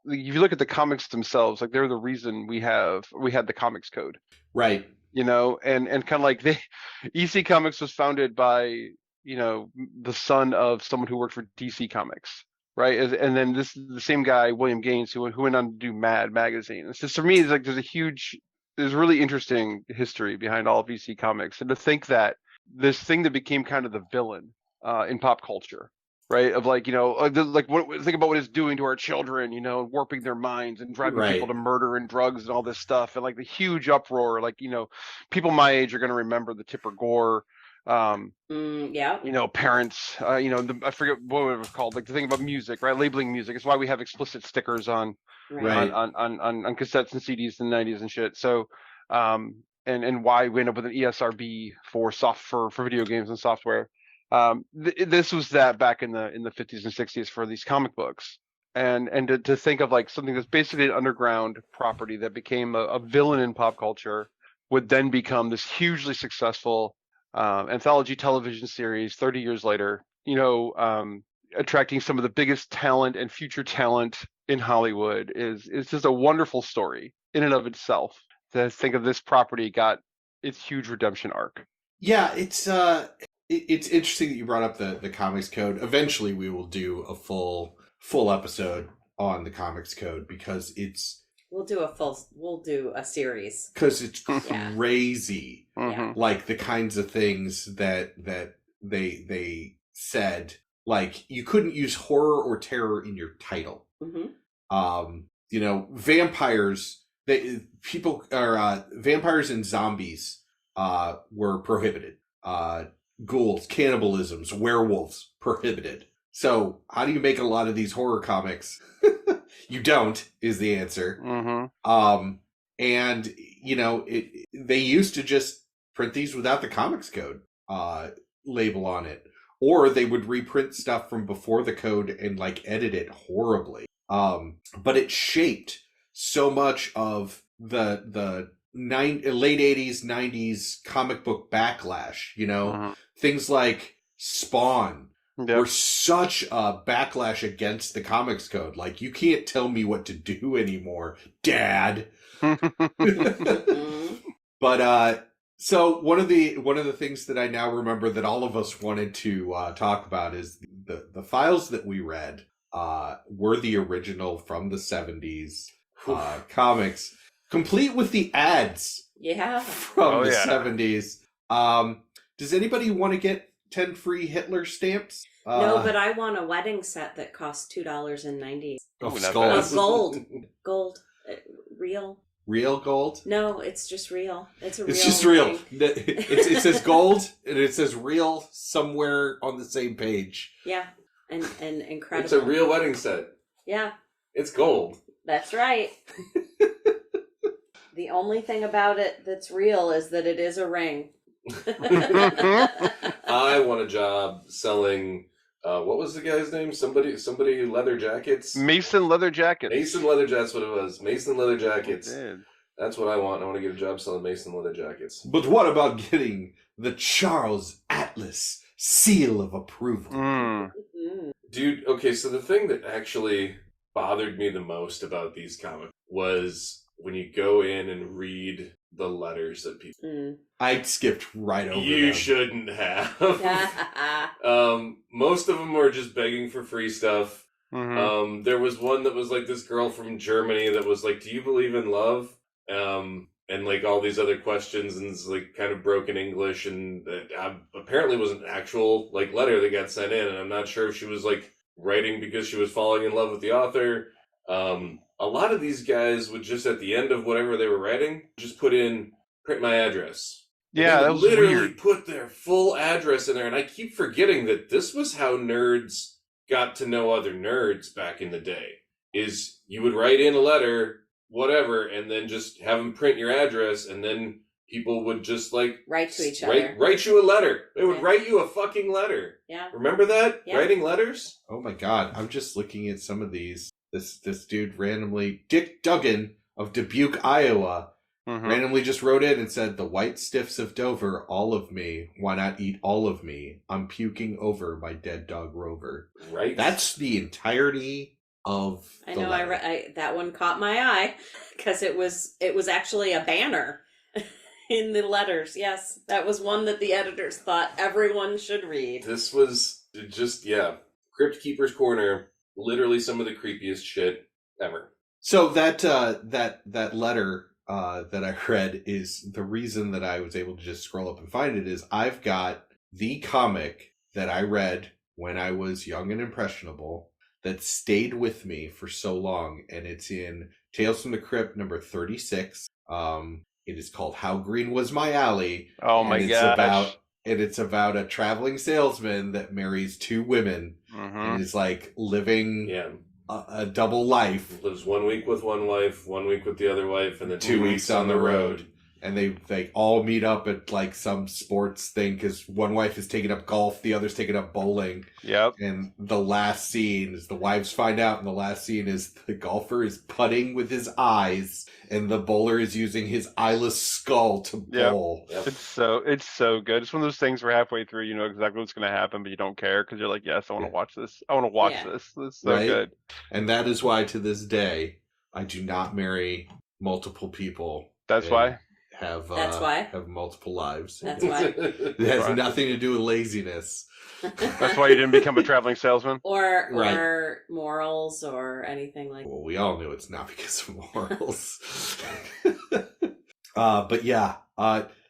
you look at the comics themselves, like they're the reason we had the comics code, Right. and kind of like EC Comics was founded by the son of someone who worked for DC Comics. Right, and then the same guy, William Gaines, who went on to do Mad magazine. It's just, for me, it's like there's really interesting history behind all of EC Comics, and to think that this thing that became kind of the villain in pop culture, right? Of think about what it's doing to our children, warping their minds and driving Right. people to murder and drugs and all this stuff, and like the huge uproar. Like people my age are going to remember the Tipper Gore. Yeah. Parents, I forget what it was called, like the thing about music, right? Labeling music. It's why we have explicit stickers on Right. on cassettes and CDs in the 90s and shit. So, and why we end up with an ESRB for video games and software. This was that back in the 50s and 60s for these comic books. And to think of like something that's basically an underground property that became a villain in pop culture would then become this hugely successful anthology television series 30 years later, attracting some of the biggest talent and future talent in Hollywood is just a wonderful story in and of itself. To think of this property got its huge redemption arc. Yeah, it's interesting that you brought up the Comics Code. Eventually we will do a full episode on the Comics Code because we'll do a series. Because it's crazy. Mm-hmm. Like the kinds of things that they said, like you couldn't use horror or terror in your title. Mm-hmm. Vampires vampires and zombies were prohibited. Ghouls, cannibalisms, werewolves, prohibited. So how do you make a lot of these horror comics? You don't, is the answer. Mm-hmm. And they used to just print these without the Comics Code label on it, or they would reprint stuff from before the code and like edit it horribly. But it shaped so much of the late 80s, 90s comic book backlash. Mm-hmm. Things like Spawn. Yep. Were such a backlash against the Comics Code. Like, you can't tell me what to do anymore, Dad. But so one of the things that I now remember that all of us wanted to talk about is the files that we read were the original from the 70s comics, complete with the ads. Yeah. From the 70s. Does anybody want to get 10 free Hitler stamps? No, but I want a wedding set that costs $2.90. Of Of skulls. gold. Real. Real gold? No, it's just real. It's just real. ring. It says gold and it says real somewhere on the same page. Yeah, and incredible. It's a real wedding set. Yeah. It's gold. That's right. The only thing about it that's real is that it is a ring. I want a job selling. What was the guy's name? Somebody leather jackets. Mason leather jackets. Mason leather jackets. What it was? Mason leather jackets. It That's what I want. I want to get a job selling Mason leather jackets. But what about getting the Charles Atlas seal of approval? Dude, okay, so the thing that actually bothered me the most about these comics was when you go in and read the letters that people... I skipped right over You them. shouldn't have. Most of them were just begging for free stuff. Mm-hmm. There was one that was like this girl from Germany that was like, do you believe in love? And like all these other questions, and it's like kind of broken English, and apparently was an actual like letter that got sent in, and I'm not sure if she was like writing because she was falling in love with the author. A lot of these guys would just at the end of whatever they were writing just put in print my address. Yeah, that was literally weird. Put their full address in there, and I keep forgetting that this was how nerds got to know other nerds back in the day. Is you would write in a letter, whatever, and then just have them print your address, and then people would just like write to each other. Write you a letter. They would write you a fucking letter. Yeah. Remember that? Yeah. Writing letters? Oh my god, I'm just looking at some of these. This dude randomly, Dick Duggan of Dubuque, Iowa, randomly just wrote in and said, the white stiffs of Dover, all of me. Why not eat all of me? I'm puking over my dead dog Rover. Right. That's the entirety of the I know. letter. That one caught my eye because it was actually a banner in the letters. Yes, that was one that the editors thought everyone should read. This was just, Crypt Keeper's Corner, literally some of the creepiest shit ever. So that letter that I read is the reason that I was able to just scroll up and find it. Is I've got the comic that I read when I was young and impressionable that stayed with me for so long, and it's in Tales from the Crypt number 36. It is called How Green Was My Alley. Oh my gosh. It's about a traveling salesman that marries two women and is like living a double life. Lives 1 week with one wife, 1 week with the other wife, and then 2 weeks on the road. and they all meet up at like some sports thing because one wife is taking up golf, the other's taking up bowling. Yep. And the last scene is the wives find out, and the last scene is the golfer is putting with his eyes, and the bowler is using his eyeless skull to bowl. Yep. It's so good. It's one of those things where halfway through you know exactly what's going to happen, but you don't care because you're like, yes, I want to watch this. I want to watch this. This is so good. And that is why to this day I do not marry multiple people. That's why. That's why? Have multiple lives. That's why. It has nothing to do with laziness. That's why you didn't become a traveling salesman? Or morals or anything like that. Well, we all knew it's not because of morals. But yeah,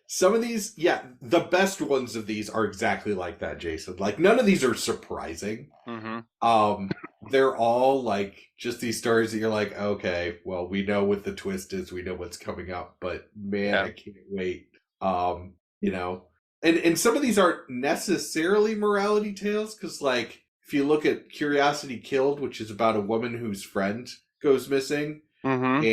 some of these, the best ones of these are exactly like that, Jason. Like, none of these are surprising. Mm-hmm. They're all like just these stories that you're like, okay, well, we know what the twist is, we know what's coming up, but man, I can't wait. You know, and some of these aren't necessarily morality tales, because like if you look at Curiosity Killed, which is about a woman whose friend goes missing. Mm-hmm.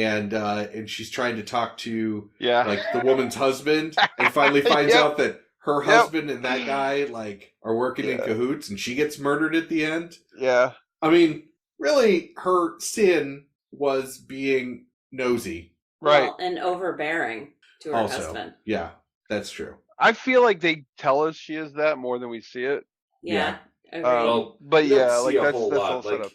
And she's trying to talk to like the woman's husband, and finally finds out that her husband and that guy like are working in cahoots, and she gets murdered at the end. Yeah. I mean, really, her sin was being nosy. Right. Well, and overbearing to her husband. Yeah, that's true. I feel like they tell us she is that more than we see it. Yeah. But yeah, like that's all set up,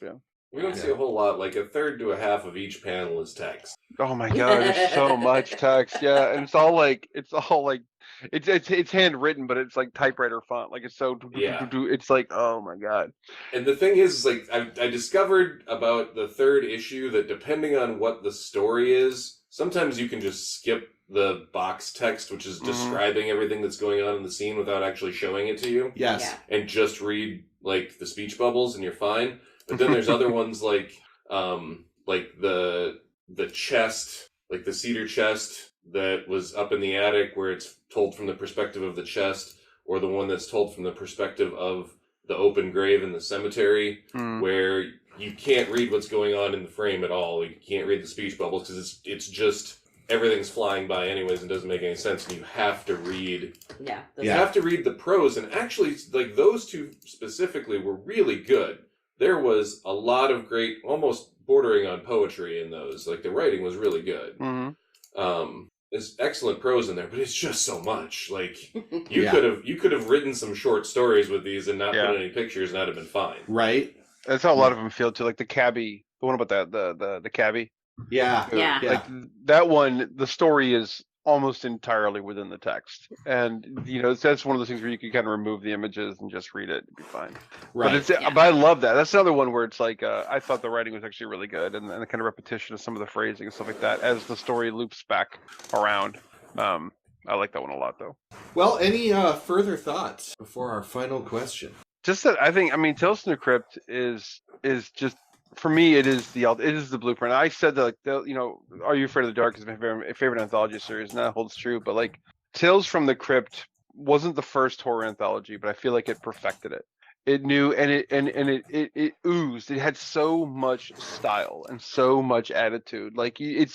We don't see a whole lot. Like a third to a half of each panel is text. Oh my god, there's so much text. Yeah, and it's all like it's handwritten, but it's like typewriter font. Like it's so it's like, oh my god. And the thing is like I discovered about the third issue that depending on what the story is, sometimes you can just skip the box text, which is describing everything that's going on in the scene without actually showing it to you. Yes. Yeah. And just read like the speech bubbles and you're fine. But then there's other ones like the chest, like the cedar chest that was up in the attic where it's told from the perspective of the chest, or the one that's told from the perspective of the open grave in the cemetery, where you can't read what's going on in the frame at all. You can't read the speech bubbles because it's just everything's flying by anyways and doesn't make any sense, and you have to read. You have to read the prose, and actually, like those two specifically were really good. There was a lot of great, almost bordering on poetry in those. Like the writing was really good. There's excellent prose in there, but it's just so much. Like you could have written some short stories with these and not put any pictures, and that'd have been fine. Right. That's how a lot of them feel too. Like the cabbie, the one about the cabbie. Yeah. Like that one, the story is almost entirely within the text, and you know that's one of those things where you can kind of remove the images and just read it and be fine. Right. But I love that. That's another one where it's like I thought the writing was actually really good, and the kind of repetition of some of the phrasing and stuff like that as the story loops back around. I like that one a lot though. Well, any further thoughts before our final question? Just that I mean Tales from the Crypt is just, for me, it is the blueprint. I said that, like, Are You Afraid of the Dark is my favorite anthology series, and that holds true. But like, Tales from the Crypt wasn't the first horror anthology, but I feel like it perfected it. It knew, and it oozed. It had so much style and so much attitude. Like it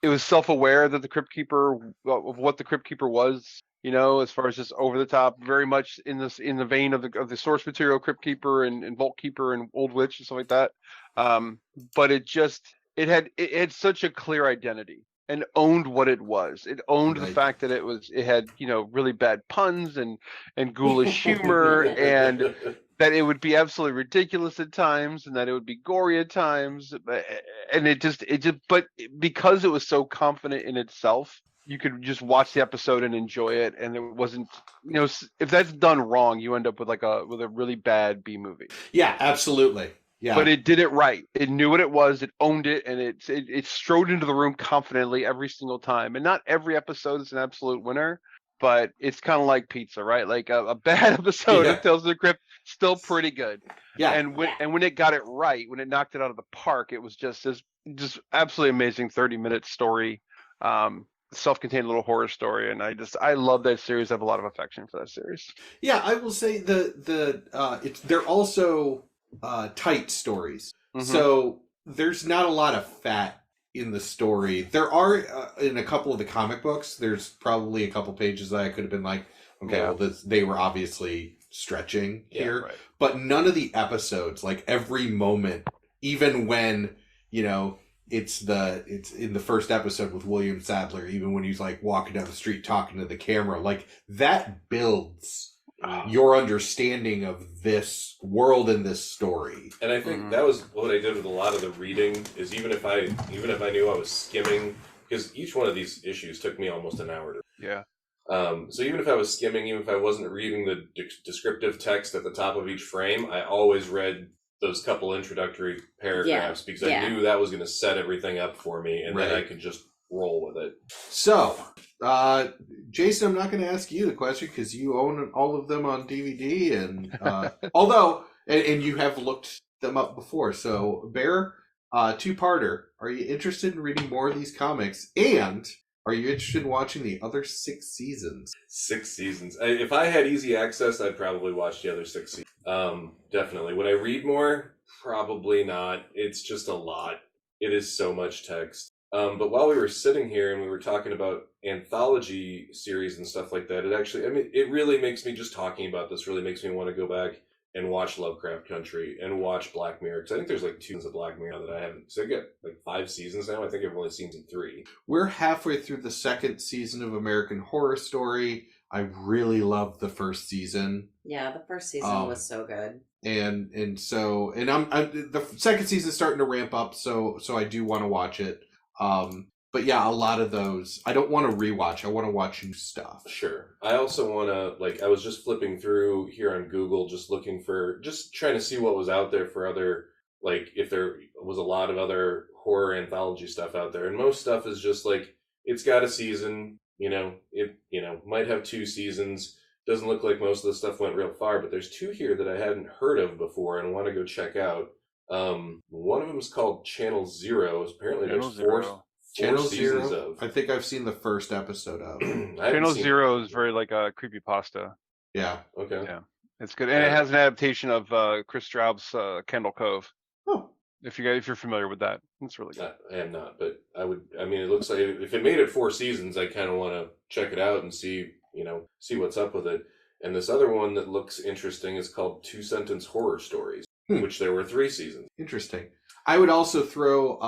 was self-aware that the Crypt Keeper, of what the Crypt Keeper was. You know, as far as just over the top, very much in the vein of the source material Crypt Keeper and Vault Keeper and Old Witch and stuff like that. But it had such a clear identity and owned what it was. It owned the fact that it had really bad puns and ghoulish humor and that it would be absolutely ridiculous at times and that it would be gory at times. And it just but because it was so confident in itself, you could just watch the episode and enjoy it, and it wasn't, if that's done wrong, you end up with a really bad B movie. Yeah, absolutely. Yeah. But it did it right. It knew what it was. It owned it, and it strode into the room confidently every single time. And not every episode is an absolute winner, but it's kind of like pizza, right? Like a bad episode of Tales of the Crypt, still pretty good. Yeah. And when it got it right, when it knocked it out of the park, it was just absolutely amazing 30-minute story. Self-contained little horror story, and I love that series. I have a lot of affection for that series. Yeah, I will say they're also tight stories. So there's not a lot of fat in the story. There are in a couple of the comic books. There's probably a couple pages that I could have been like, okay, well, they were obviously stretching here, right. but none of the episodes, like every moment, even when it's in the first episode with William Sadler, even when he's like walking down the street talking to the camera, like that builds your understanding of this world and this story. And I think that was what I did with a lot of the reading, is even if I knew I was skimming, because each one of these issues took me almost an hour to Yeah. So even if I was skimming, even if I wasn't reading the descriptive text at the top of each frame, I always read those couple introductory paragraphs because I knew that was going to set everything up for me, and then I could just roll with it. So, Jason, I'm not going to ask you the question because you own all of them on DVD, and although, and you have looked them up before. So, Bear, two-parter. Are you interested in reading more of these comics? And are you interested in watching the other 6 seasons? 6 seasons. If I had easy access, I'd probably watch the other 6 seasons. Definitely. Would I read more? Probably not. It's just a lot. It is so much text. But while we were sitting here and we were talking about anthology series and stuff like that, it really makes me, just talking about this really makes me want to go back and watch Lovecraft Country and watch Black Mirror. Because I think there's like 2 seasons of Black Mirror that I haven't. So I get like 5 seasons now. I think I've only seen 3. We're halfway through the 2nd season of American Horror Story. I really loved the first season. Yeah, the first season was so good. And I'm the 2nd season's starting to ramp up, so I do want to watch it. But yeah, a lot of those I don't want to rewatch. I want to watch new stuff. Sure. I also want to, I was just flipping through here on Google, just trying to see what was out there for other, if there was a lot of other horror anthology stuff out there. And most stuff is just it's got a season, it might have 2 seasons. Doesn't look like most of the stuff went real far, but there's 2 here that I hadn't heard of before and want to go check out. One of them is called Channel Zero. Apparently there's 4 Channel seasons Zero. I think I've seen the first episode of. Channel Zero is very like a creepypasta. Yeah. Okay. Yeah, it's good, and it has an adaptation of Chris Straub's Kendall Cove. Oh, if you're familiar with that, it's really good. I am not, but I would. I mean, it looks like if it made it 4 seasons, I kind of want to check it out and see what's up with it. And this other one that looks interesting is called 2 Sentence Horror Stories, which there were 3 seasons. Interesting. I would also throw.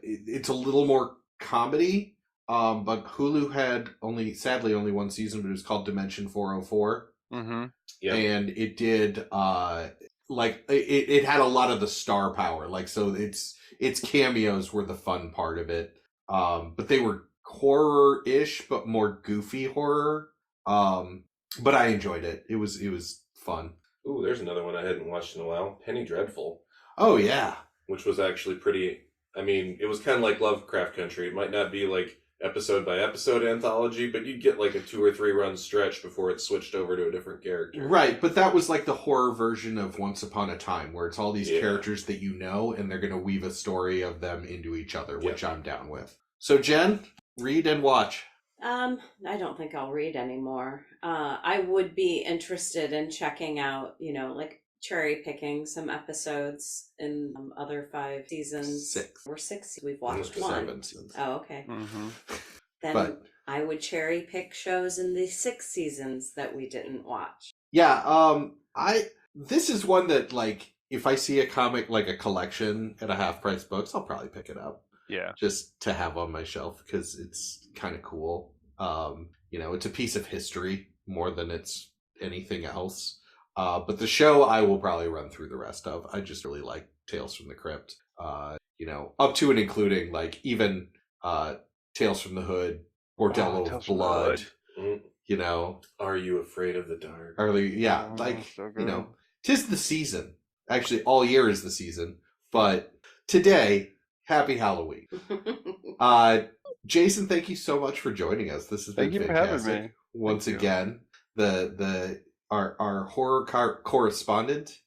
It's a little more comedy, but Hulu had sadly only 1 season, but it was called Dimension 404. Mm-hmm. Yeah, and it did it had a lot of the star power, so its cameos were the fun part of it, but they were horror-ish but more goofy horror, but I enjoyed it. It was fun. Ooh, there's another one I hadn't watched in a while, Penny Dreadful. Oh yeah, which was actually pretty. I mean, it was kind of like Lovecraft Country. It might not be episode by episode anthology, but you'd get a 2 or 3 run stretch before it switched over to a different character. Right, but that was the horror version of Once Upon a Time, where it's all these characters that and they're going to weave a story of them into each other, which I'm down with. So Jen, read and watch. I don't think I'll read anymore. I would be interested in checking out, cherry picking some episodes in other 5 seasons. 6. We're 6. We've watched 1. 7 seasons. Oh, okay. Mm-hmm. Then I would cherry pick shows in the 6 seasons that we didn't watch. Yeah. This is one that if I see a comic a collection at a half price books, I'll probably pick it up. Yeah. Just to have on my shelf because it's kind of cool. It's a piece of history more than it's anything else. But the show I will probably run through the rest of. I just really like Tales from the Crypt. Up to and including even Tales from the Hood, Bordello of Blood. Are You Afraid of the Dark? So 'tis the season. Actually, all year is the season. But today, happy Halloween. Jason, thank you so much for joining us. This has been fantastic. Thank you for having me. Once again, our horror correspondent.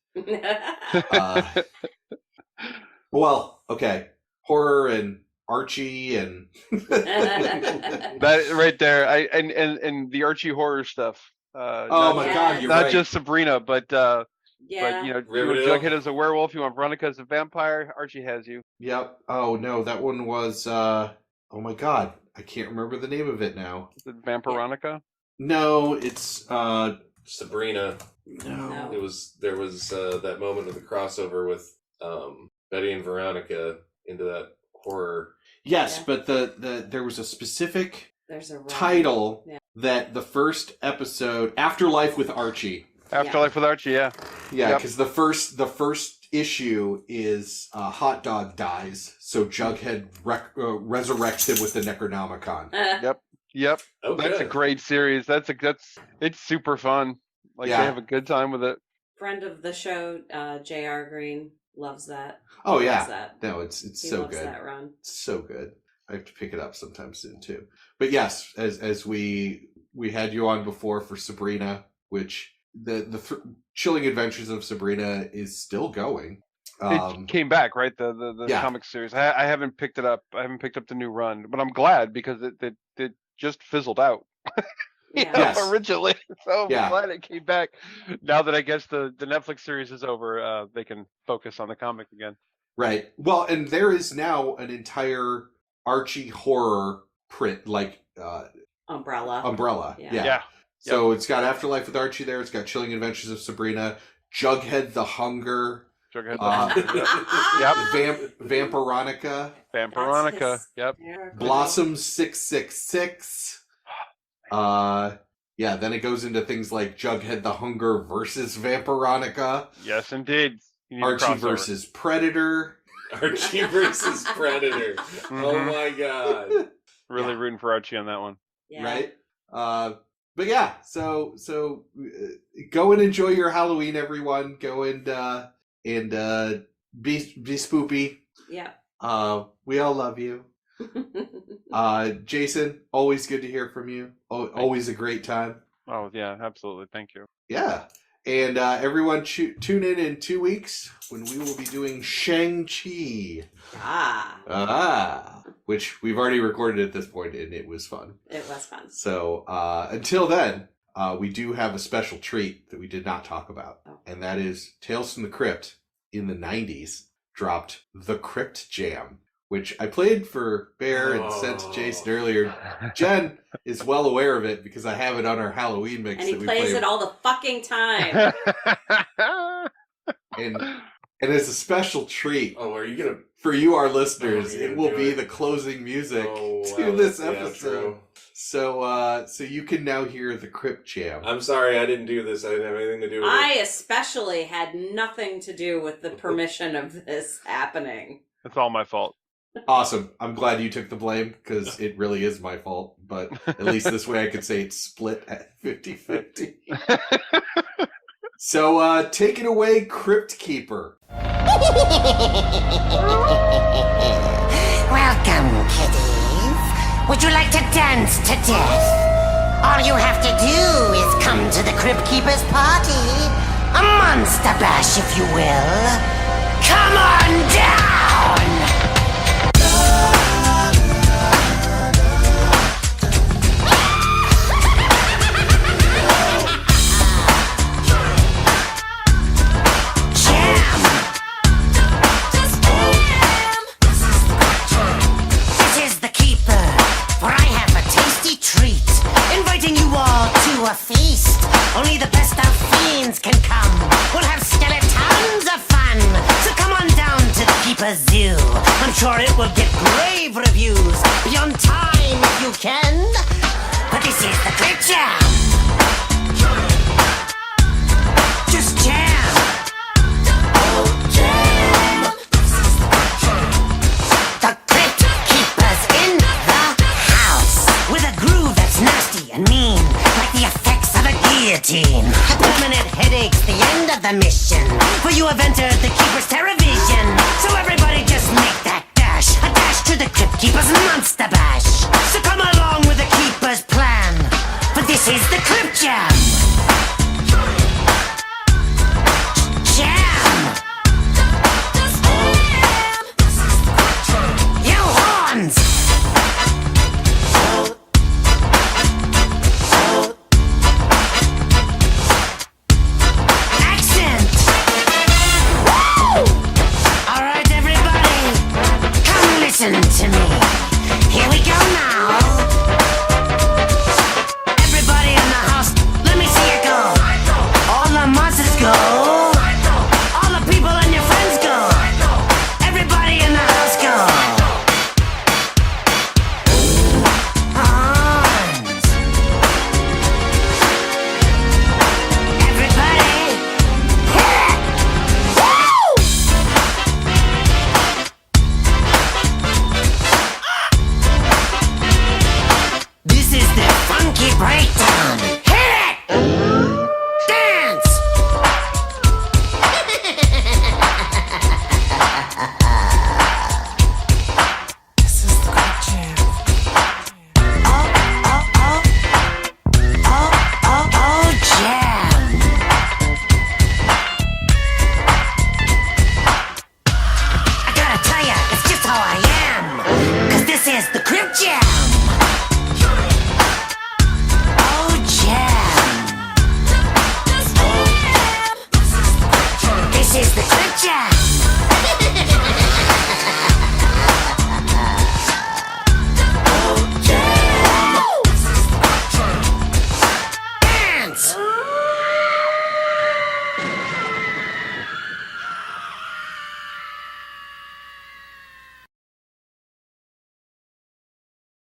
Horror and Archie and that right there. And the Archie horror stuff. God, you're not right. just Sabrina, but Yeah. But, you want Riverdale. Jughead as a werewolf, you want Veronica as a vampire, Archie has you. Yep. Oh no, that one was. Oh my God, I can't remember the name of it now. Is it Vampironica? No, it's Sabrina. no. There was that moment of the crossover with Betty and Veronica into that horror. Yes, Yeah. but there was a specific There's a title Yeah. that the first episode, Afterlife with Archie. Afterlife with Archie, yeah. Yeah, Yep. because the first issue is Hot Dog dies, so Jughead resurrects him with the Necronomicon. Yep. Oh, That's a good. great series. It's super fun. Like, Yeah. they have a good time with it. Friend of the show, J.R. Green, loves that. Oh Loves yeah, that. no, it's He so loves good. that run. So good. I have to pick it up sometime soon too. But yes, as we had you on before for Sabrina, which the Chilling Adventures of Sabrina is still going. It came back, right? The Yeah. comic series. I haven't picked it up. I haven't picked up the new run, but I'm glad because it just fizzled out. Yeah. Yes. Originally. So I'm Yeah. glad it came back. Now that I guess the Netflix series is over, they can focus on the comic again. Right. Well, and there is now an entire Archie horror print, like Umbrella. umbrella. Yeah. Yeah. So it's got Afterlife with Archie there. It's got Chilling Adventures of Sabrina, Jughead the Hunger, Jughead, Vampironica, Vampironica. That's his- Yep. Blossom 666. Yeah, then it goes into things like Jughead the Hunger versus Vampironica, Yes, indeed. You need a Archie crossover. versus Predator. Archie versus Predator. Oh Mhm. my God. Really Yeah. rooting for Archie on that one. Yeah. Right? But yeah, so go and enjoy your Halloween, everyone. Go and be spoopy. Yeah. We all love you. Jason, always good to hear from you. Always a great time. Oh yeah, absolutely. Thank you. Yeah. And everyone tune in 2 weeks when we will be doing Shang-Chi. Which we've already recorded at this point, and it was fun. It was fun. So until then, we do have a special treat that we did not talk about. Oh. And that is Tales from the Crypt in the 90s dropped The Crypt Jam, which I played for Bear and sent to Jason earlier. Jen is well aware of it because I have it on our Halloween mix And he that we plays play. it all the fucking time. And as a special treat Oh, are you gonna? for you, our listeners, Oh, you're it gonna will do be it. the closing music Oh, to wow, this that's the episode. outro. So you can now hear the Crypt Jam. I'm sorry, I didn't do this. I didn't have anything to do with I it. especially had nothing to do with the permission of this happening. It's all my fault. Awesome. I'm glad you took the blame because it really is my fault. But at least this way I could say it's split at 50-50. So take it away, Crypt Keeper. Welcome, kiddies. Would you like to dance to death? All you have to do is come to the Crypt Keeper's party. A monster bash, if you will. Come on down! Jam! This is the Keeper, for I have a tasty treat, inviting you all to a feast. Only the best of fiends can come. We'll have skeletons of fun. So come on down to the Keeper's Zoo. I'm sure it will get rave reviews. Be on time if you can. But this is the Crypt Jam. Just jam. The Crypt Keeper's in the house with a groove that's nasty and mean, like the effects of a guillotine. Permanent headaches, the end of the mission. For you have entered the Keeper's TerraVision. So everybody just make that dash, a dash to the Crypt Keeper's Monster Bash. So come along with the Keeper's plan, for this is the Crypt Jam. Jam! You horns! Accent! listen to me.